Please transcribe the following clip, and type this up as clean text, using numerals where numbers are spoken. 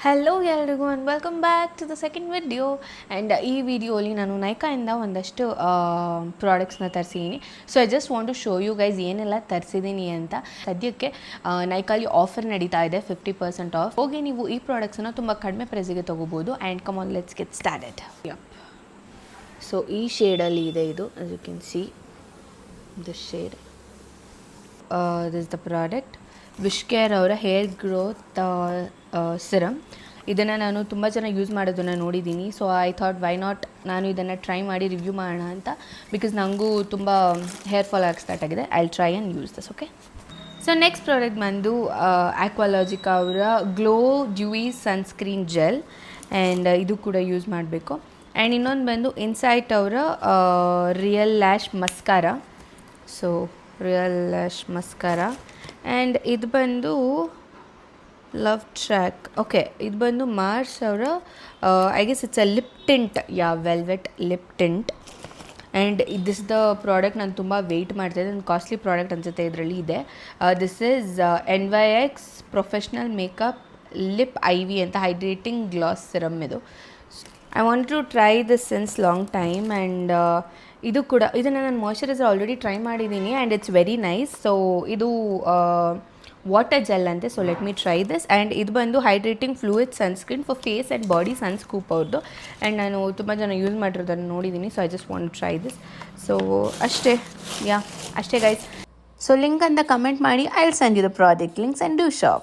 Hello ಎಲ್ರಿಗೂ and welcome back to the second video. And ಈ ವಿಡಿಯೋಲಿ ನಾನು ನೈಕಾಯಿಂದ ಒಂದಷ್ಟು ಪ್ರಾಡಕ್ಟ್ಸ್ನ ತರಿಸಿದ್ದೀನಿ. So I just want to show you guys ಏನೆಲ್ಲ ತರಿಸಿದ್ದೀನಿ ಅಂತ. ಸದ್ಯಕ್ಕೆ ನೈಕಾಲಿ ಆಫರ್ ನಡೀತಾ ಇದೆ 50% ಆಫ್. ಹೋಗಿ ನೀವು ಈ ಪ್ರಾಡಕ್ಟ್ಸನ್ನು ತುಂಬ ಕಡಿಮೆ ಪ್ರೈಸಿಗೆ ತೊಗೋಬೋದು. And come on, let's get started. So ಈ ಶೇಡಲ್ಲಿ ಇದೆ ಇದು, as you can see this shade. This is the product. ವಿಶ್ಕೇರ್ ಅವರ ಹೇರ್ ಗ್ರೋತ್ ಸಿರಮ್. ಇದನ್ನು ನಾನು ತುಂಬ ಜನ ಯೂಸ್ ಮಾಡೋದನ್ನು ನೋಡಿದ್ದೀನಿ. So I thought why not ನಾನು ಇದನ್ನು ಟ್ರೈ ಮಾಡಿ ರಿವ್ಯೂ ಮಾಡೋಣ ಅಂತ, ಬಿಕಾಸ್ ನನಗೂ ತುಂಬ ಹೇರ್ ಫಾಲ್ ಆಗಿ ಸ್ಟಾರ್ಟ್ ಆಗಿದೆ. I try and use this. Okay, so next product ಬಂದು ಆಕ್ವಾಲಾಜಿಕಾ ಅವರ glow Dewey sunscreen gel. And ಇದು ಕೂಡ ಯೂಸ್ ಮಾಡಬೇಕು. ಆ್ಯಂಡ್ ಇನ್ನೊಂದು ಬಂದು ಇನ್ಸೈಟ್ ಅವರ real lash mascara. So real lash mascara. And ಇದು ಬಂದು ಲವ್ ಟ್ರ್ಯಾಕ್. ಓಕೆ, ಇದು ಬಂದು ಮಾರ್ಸ್ ಅವರ I guess it's a lip tint, velvet lip tint. And this the product ನಾನು ತುಂಬ ವೆಯ್ಟ್ ಮಾಡ್ತಾಯಿದ್ದೆ. ನನ್ನ ಕಾಸ್ಟ್ಲಿ ಪ್ರಾಡಕ್ಟ್ ಅನಿಸುತ್ತೆ ಇದರಲ್ಲಿ ಇದೆ. This is NYX professional makeup lip IV ಅಂತ ಹೈಡ್ರೇಟಿಂಗ್ ಗ್ಲಾಸ್ ಸಿರಮ್. ಇದು I want to try this since long time. And ಇದನ್ನು ನಾನು ಮಾಯ್ಶ್ಚರೈಸರ್ ಆಲ್ರೆಡಿ ಟ್ರೈ ಮಾಡಿದ್ದೀನಿ and it's very nice. So ಇದು ವಾಟರ್ ಜೆಲ್ ಅಂತೆ. So let me try this. And ಇದು ಬಂದು hydrating fluid sunscreen for face and body, ಸನ್ಸ್ಕೂಪ್ ಅವ್ರದ್ದು. And ನಾನು ತುಂಬ ಜನ ಯೂಸ್ ಮಾಡಿರೋದನ್ನು ನೋಡಿದ್ದೀನಿ. So I just want to try this. So ಅಷ್ಟೇ ಗೈಸ್. ಸೊ ಲಿಂಕ್ ಅಂತ ಕಮೆಂಟ್ ಮಾಡಿ, I will send you the product links and do shop.